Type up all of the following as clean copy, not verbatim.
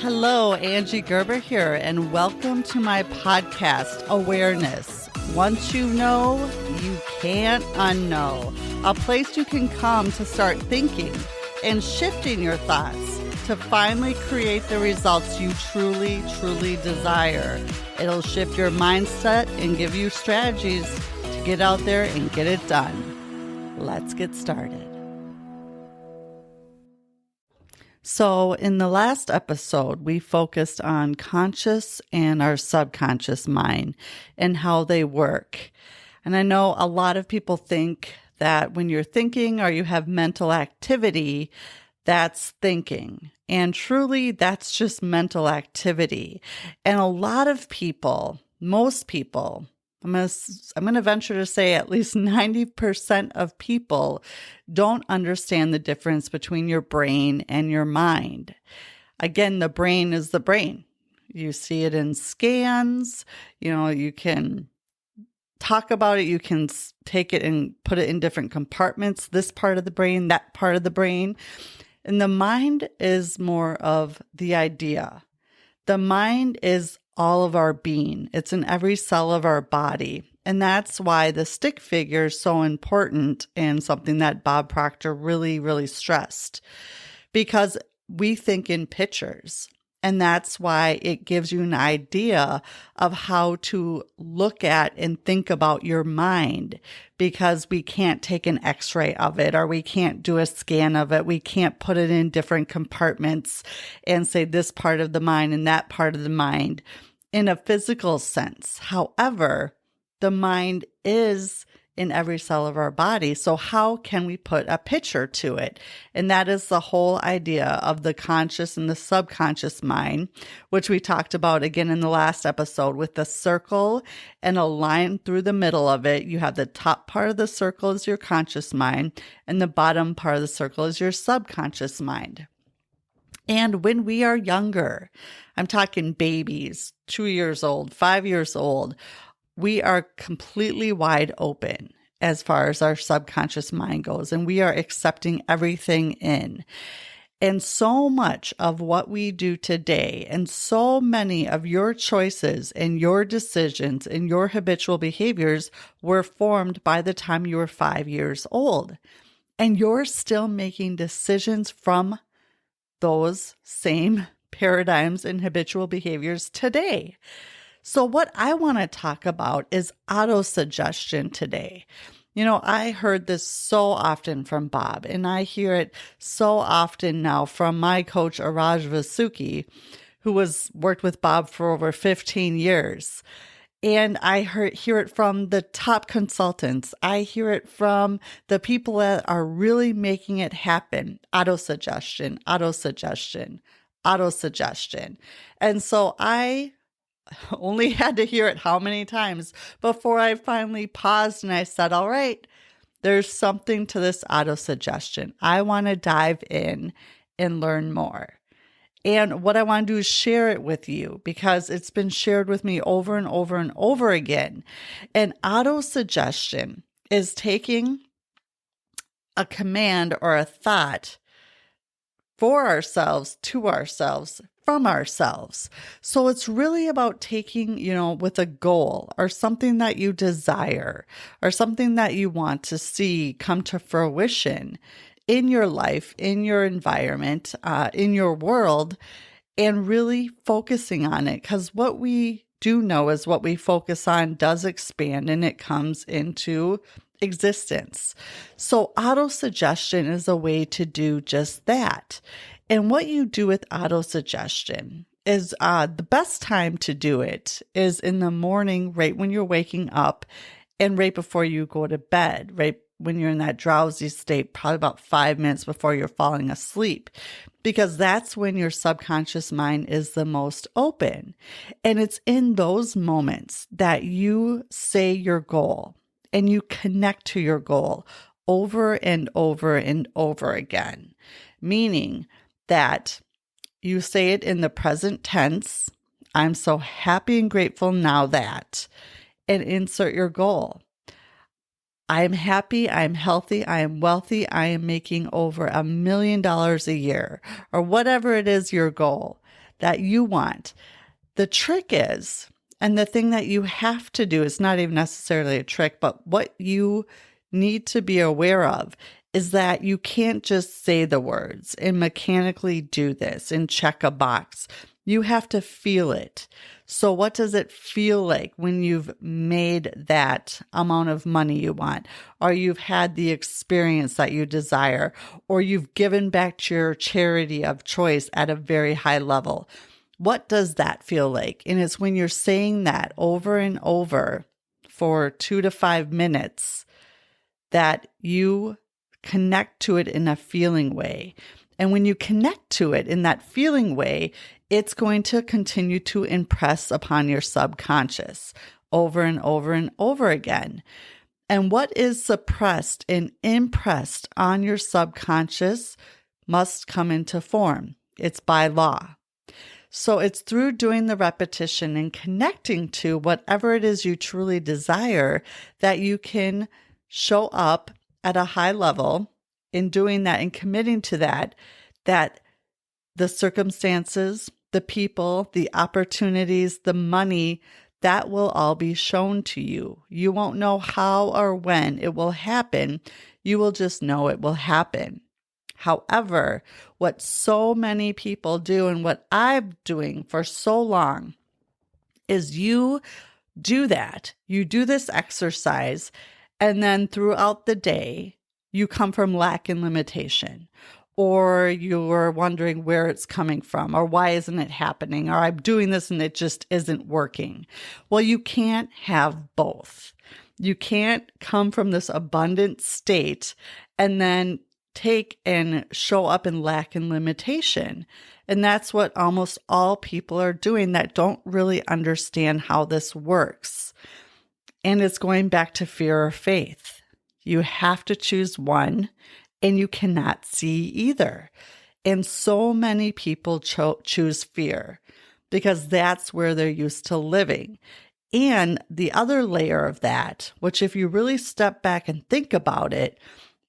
Hello, Angie Gerber here, and welcome to my podcast, Awareness. Once you know, you can't unknow. A place you can come to start thinking and shifting your thoughts to finally create the results you truly, truly desire. It'll shift your mindset and give you strategies to get out there and get it done. Let's get started. So in the last episode, we focused on conscious and our subconscious mind and how they work. And I know a lot of people think that when you're thinking or you have mental activity, that's thinking. And truly, that's just mental activity. And a lot of people, most people, I'm going to venture to say at least 90% of people don't understand the difference between your brain and your mind. Again, the brain is the brain. You see it in scans. You can talk about it. You can take it and put it in different compartments, this part of the brain, that part of the brain. And the mind is more of the idea. The mind is all of our being. It's in every cell of our body. And that's why the stick figure is so important and something that Bob Proctor really, really stressed. Because we think in pictures. And that's why it gives you an idea of how to look at and think about your mind, because we can't take an x-ray of it or we can't do a scan of it. We can't put it in different compartments and say this part of the mind and that part of the mind in a physical sense. However, the mind is in every cell of our body. So how can we put a picture to it? And that is the whole idea of the conscious and the subconscious mind, which we talked about again in the last episode with the circle and a line through the middle of it. You have the top part of the circle is your conscious mind, and the bottom part of the circle is your subconscious mind. And when we are younger, I'm talking babies, 2 years old, 5 years old, we are completely wide open as far as our subconscious mind goes, and we are accepting everything in. And so much of what we do today, and so many of your choices and your decisions and your habitual behaviors were formed by the time you were 5 years old. And you're still making decisions from those same paradigms and habitual behaviors today. So what I want to talk about is autosuggestion today. I heard this so often from Bob, and I hear it so often now from my coach, Araj Vasuki, who worked with Bob for over 15 years. And I hear it from the top consultants. I hear it from the people that are really making it happen. Autosuggestion, autosuggestion, autosuggestion. And so I only had to hear it how many times before I finally paused and I said, all right, there's something to this autosuggestion. I want to dive in and learn more. And what I want to do is share it with you because it's been shared with me over and over and over again. And autosuggestion is taking a command or a thought for ourselves, to ourselves, from ourselves. So it's really about taking, with a goal or something that you desire or something that you want to see come to fruition in your life, in your environment, in your world, and really focusing on it. Because what we do know is what we focus on does expand and it comes into existence. So autosuggestion is a way to do just that. And what you do with autosuggestion is the best time to do it is in the morning, right when you're waking up and right before you go to bed, right when you're in that drowsy state, probably about 5 minutes before you're falling asleep, because that's when your subconscious mind is the most open. And it's in those moments that you say your goal and you connect to your goal over and over and over again, meaning that you say it in the present tense. I'm so happy and grateful now that, and insert your goal. I am happy, I am healthy, I am wealthy, I am making over $1 million a year, or whatever it is your goal. that you want. The trick is, and the thing that you have to do is not even necessarily a trick, but what you need to be aware of is that you can't just say the words and mechanically do this and check a box. You have to feel it. So what does it feel like when you've made that amount of money you want, or you've had the experience that you desire, or you've given back to your charity of choice at a very high level? What does that feel like? And it's when you're saying that over and over for 2 to 5 minutes that you connect to it in a feeling way. And when you connect to it in that feeling way, it's going to continue to impress upon your subconscious over and over and over again. And what is suppressed and impressed on your subconscious must come into form. It's by law. So it's through doing the repetition and connecting to whatever it is you truly desire that you can show up at a high level in doing that and committing to that the circumstances, the people, the opportunities, the money, that will all be shown to you. You won't know how or when it will happen. You will just know it will happen. However, what so many people do and what I'm doing for so long is you do that. You do this exercise, and then throughout the day, you come from lack and limitation, or you're wondering where it's coming from, or why isn't it happening, or I'm doing this and it just isn't working. Well, you can't have both. You can't come from this abundant state and then take and show up in lack and limitation. And that's what almost all people are doing that don't really understand how this works. And it's going back to fear or faith. You have to choose one, and you cannot see either. And so many people choose fear because that's where they're used to living. And the other layer of that, which if you really step back and think about it,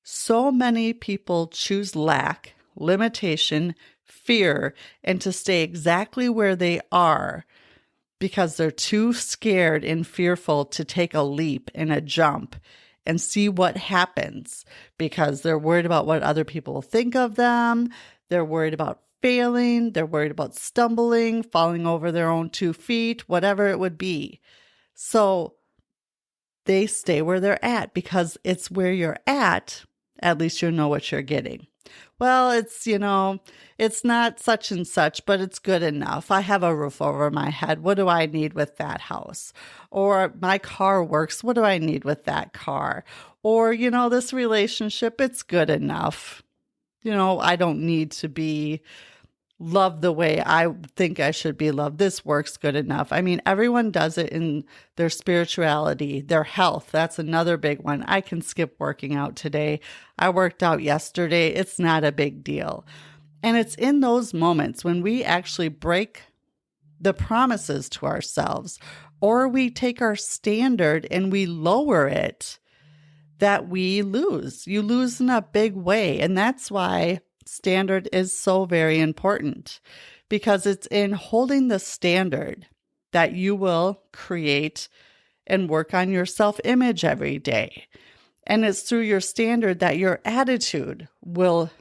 so many people choose lack, limitation, fear, and to stay exactly where they are because they're too scared and fearful to take a leap and a jump and see what happens, because they're worried about what other people will think of them. They're worried about failing. They're worried about stumbling, falling over their own 2 feet, whatever it would be. So they stay where they're at because it's where you're at least you know what you're getting. Well, it's not such and such, but it's good enough. I have a roof over my head. What do I need with that house? Or my car works. What do I need with that car? Or, this relationship, it's good enough. I don't need to be loved the way I think I should be loved. This works good enough. I mean, everyone does it in their spirituality, their health. That's another big one. I can skip working out today. I worked out yesterday. It's not a big deal. And it's in those moments when we actually break the promises to ourselves, or we take our standard and we lower it, that we lose. You lose in a big way. And that's why standard is so very important, because it's in holding the standard that you will create and work on your self-image every day. And it's through your standard that your attitude will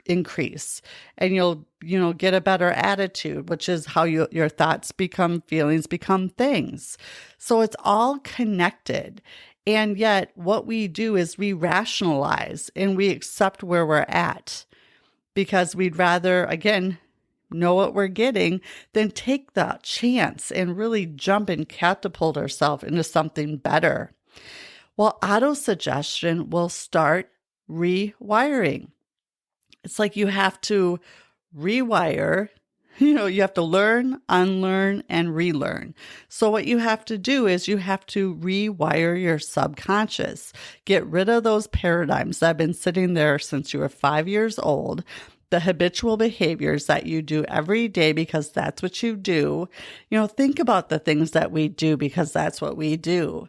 increase, and you'll get a better attitude, which is how your thoughts become feelings, become things. So it's all connected. And yet what we do is we rationalize and we accept where we're at, because we'd rather, again, know what we're getting than take the chance and really jump and catapult ourselves into something better. Well, auto-suggestion will start rewiring. It's like you have to rewire. You have to learn, unlearn, and relearn. So what you have to do is you have to rewire your subconscious. Get rid of those paradigms that have been sitting there since you were 5 years old, the habitual behaviors that you do every day because that's what you do. Think about the things that we do because that's what we do.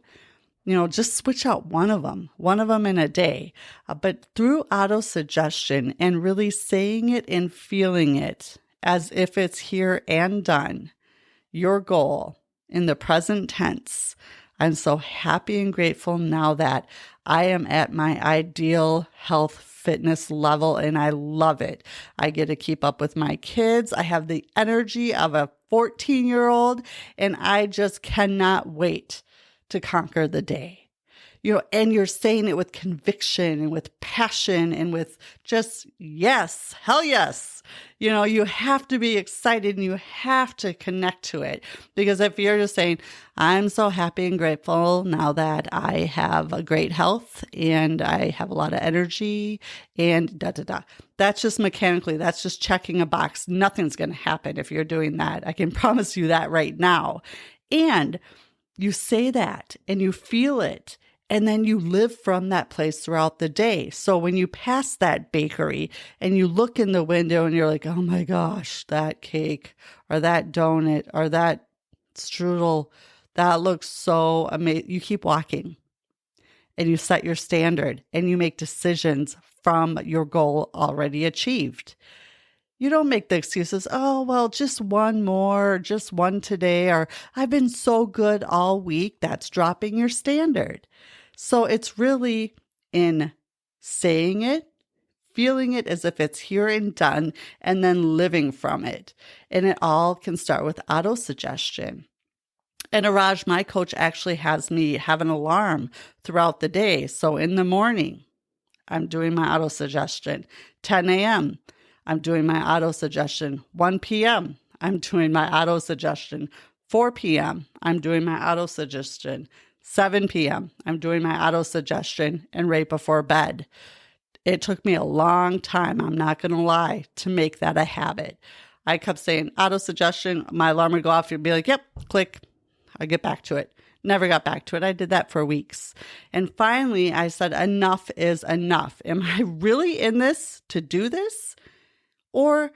Just switch out one of them in a day. But through auto-suggestion and really saying it and feeling it as if it's here and done, your goal in the present tense. I'm so happy and grateful now that I am at my ideal health fitness level and I love it. I get to keep up with my kids. I have the energy of a 14-year-old and I just cannot wait to conquer the day. And you're saying it with conviction and with passion and with just, yes, hell yes. You have to be excited and you have to connect to it. Because if you're just saying, I'm so happy and grateful now that I have a great health and I have a lot of energy and that's just mechanically, that's just checking a box. Nothing's going to happen if you're doing that. I can promise you that right now. And you say that and you feel it. And then you live from that place throughout the day. So when you pass that bakery and you look in the window and you're like, oh my gosh, that cake or that donut or that strudel, that looks so amazing. You keep walking and you set your standard and you make decisions from your goal already achieved. You don't make the excuses, oh, well, just one more, just one today, or I've been so good all week. That's dropping your standard. So it's really in saying it, feeling it as if it's here and done, and then living from it. And it all can start with auto-suggestion. And Araj, my coach, actually has me have an alarm throughout the day. So in the morning, I'm doing my auto-suggestion. 10 a.m., I'm doing my auto-suggestion. 1 p.m., I'm doing my auto-suggestion. 4 p.m., I'm doing my auto-suggestion. 7 p.m., I'm doing my auto-suggestion, and right before bed. It took me a long time, I'm not going to lie, to make that a habit. I kept saying auto-suggestion, my alarm would go off, you'd be like, yep, click, I'll get back to it. Never got back to it. I did that for weeks. And finally, I said, enough is enough. Am I really in this to do this? Or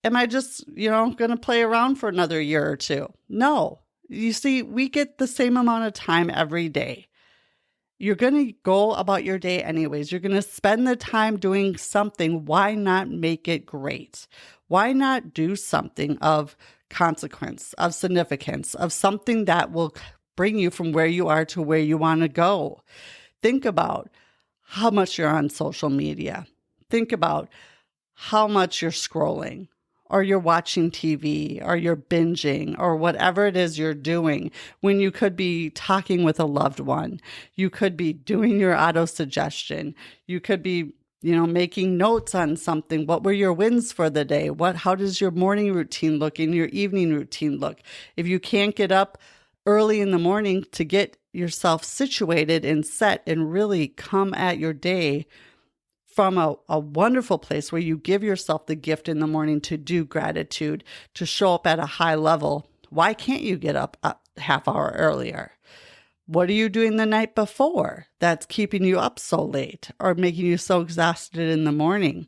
am I just, going to play around for another year or two? No. You see, we get the same amount of time every day. You're going to go about your day anyways. You're going to spend the time doing something. Why not make it great? Why not do something of consequence, of significance, of something that will bring you from where you are to where you want to go? Think about how much you're on social media. Think about how much you're scrolling, or you're watching TV, or you're binging, or whatever it is you're doing, when you could be talking with a loved one. You could be doing your auto-suggestion. You could be, making notes on something. What were your wins for the day? How does your morning routine look and your evening routine look? If you can't get up early in the morning to get yourself situated and set and really come at your day from a wonderful place where you give yourself the gift in the morning to do gratitude, to show up at a high level, why can't you get up a half hour earlier? What are you doing the night before that's keeping you up so late or making you so exhausted in the morning?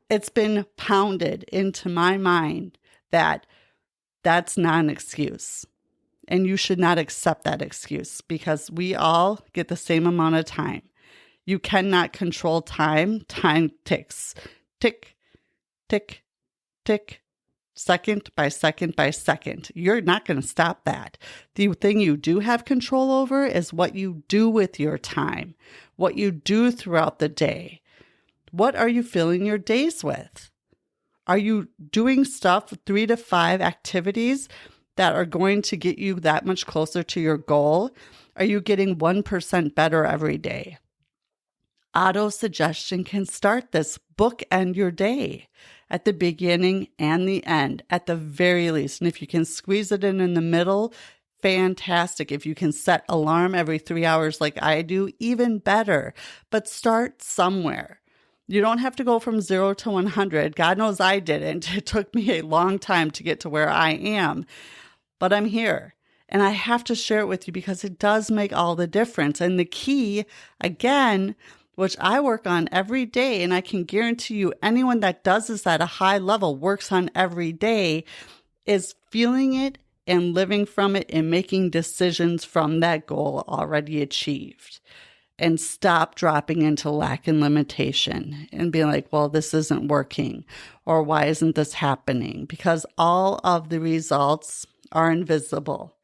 It's been pounded into my mind that that's not an excuse. And you should not accept that excuse because we all get the same amount of time. You cannot control time. Time ticks. Tick, tick, tick, second by second by second. You're not going to stop that. The thing you do have control over is what you do with your time, what you do throughout the day. What are you filling your days with? Are you doing stuff, 3 to 5 activities that are going to get you that much closer to your goal? Are you getting 1% better every day? Auto-suggestion can start this. Bookend your day at the beginning and the end, at the very least. And if you can squeeze it in the middle, fantastic. If you can set alarm every 3 hours like I do, even better. But start somewhere. You don't have to go from 0 to 100. God knows I didn't. It took me a long time to get to where I am. But I'm here. And I have to share it with you because it does make all the difference. And the key, again, which I work on every day, and I can guarantee you anyone that does this at a high level, works on every day, is feeling it and living from it and making decisions from that goal already achieved. and stop dropping into lack and limitation and being like, well, this isn't working, or why isn't this happening? Because all of the results are invisible,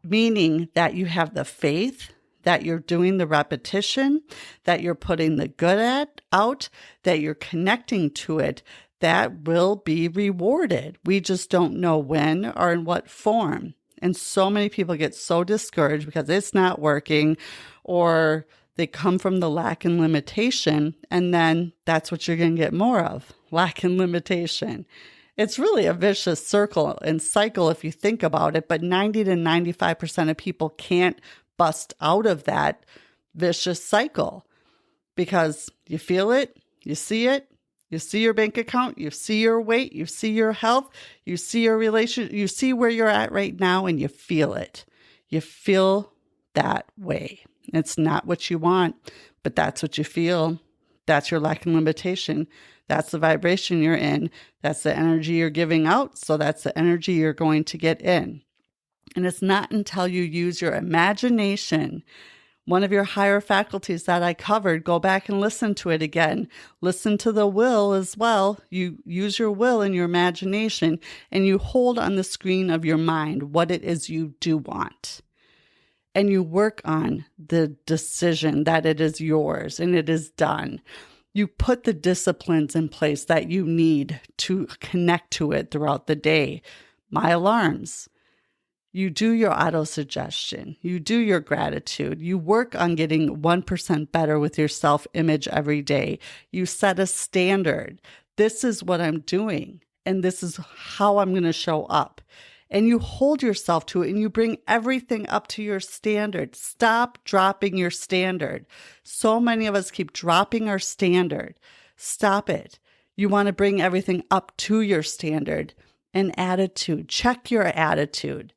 meaning that you have the faith that you're doing the repetition, that you're putting the good out, that you're connecting to it, that will be rewarded. We just don't know when or in what form. And so many people get so discouraged because it's not working, or they come from the lack and limitation, and then that's what you're going to get more of, lack and limitation. It's really a vicious circle and cycle if you think about it, but 90 to 95% of people can't bust out of that vicious cycle because you feel it, you see your bank account, you see your weight, you see your health, you see your relation, you see where you're at right now, and you feel it. You feel that way. It's not what you want, but that's what you feel. That's your lack and limitation. That's the vibration you're in. That's the energy you're giving out. So that's the energy you're going to get in. And it's not until you use your imagination, one of your higher faculties that I covered, go back and listen to it again. Listen to the will as well. You use your will and your imagination, and you hold on the screen of your mind what it is you do want. And you work on the decision that it is yours and it is done. You put the disciplines in place that you need to connect to it throughout the day. My alarms. You do your auto-suggestion. You do your gratitude. You work on getting 1% better with your self-image every day. You set a standard. This is what I'm doing, and this is how I'm going to show up. And you hold yourself to it, and you bring everything up to your standard. Stop dropping your standard. So many of us keep dropping our standard. Stop it. You want to bring everything up to your standard. And attitude. Check your attitude.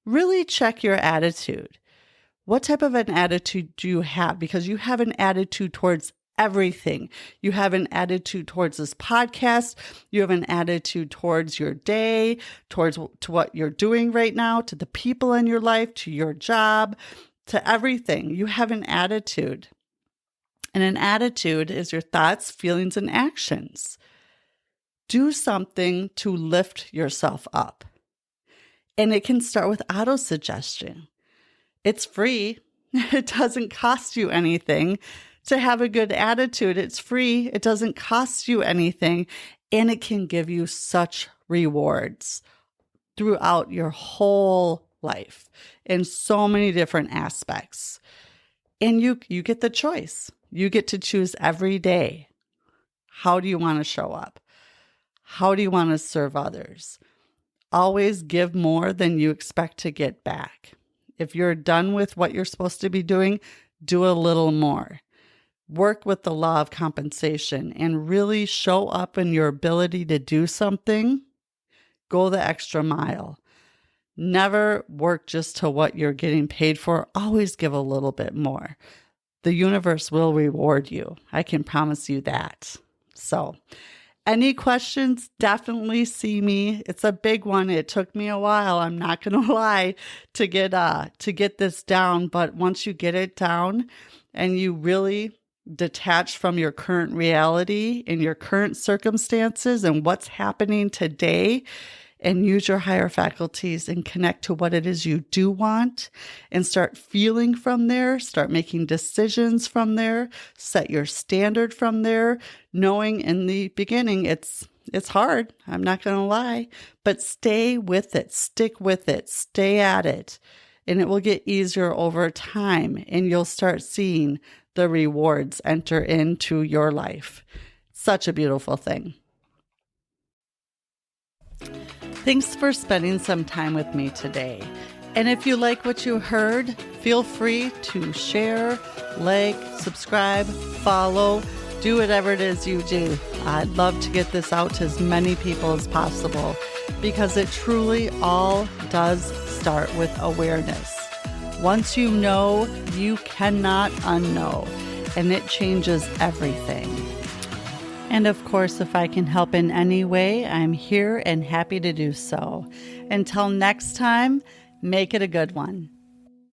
Really check your attitude. What type of an attitude do you have? Because you have an attitude towards everything. You have an attitude towards this podcast. You have an attitude towards your day, to what you're doing right now, to the people in your life, to your job, to everything. You have an attitude. And an attitude is your thoughts, feelings, and actions. Do something to lift yourself up. And it can start with auto-suggestion. It's free. It doesn't cost you anything to have a good attitude. It's free. It doesn't cost you anything. And it can give you such rewards throughout your whole life in so many different aspects. And you get the choice. You get to choose every day. How do you want to show up? How do you want to serve others? Always give more than you expect to get back. If you're done with what you're supposed to be doing, do a little more. Work with the law of compensation and really show up in your ability to do something. Go the extra mile. Never work just to what you're getting paid for. Always give a little bit more. The universe will reward you. I can promise you that. So, any questions, definitely see me. It's a big one. It took me a while, I'm not going to lie, to get this down. But once you get it down and you really detach from your current reality and your current circumstances and what's happening today, and use your higher faculties and connect to what it is you do want and start feeling from there, start making decisions from there, set your standard from there, knowing in the beginning it's hard, I'm not going to lie, but stay with it, stick with it, stay at it, and it will get easier over time, and you'll start seeing the rewards enter into your life. Such a beautiful thing. Thanks for spending some time with me today. And if you like what you heard, feel free to share, like, subscribe, follow, do whatever it is you do. I'd love to get this out to as many people as possible because it truly all does start with awareness. Once you know, you cannot unknow, and it changes everything. And of course, if I can help in any way, I'm here and happy to do so. Until next time, make it a good one.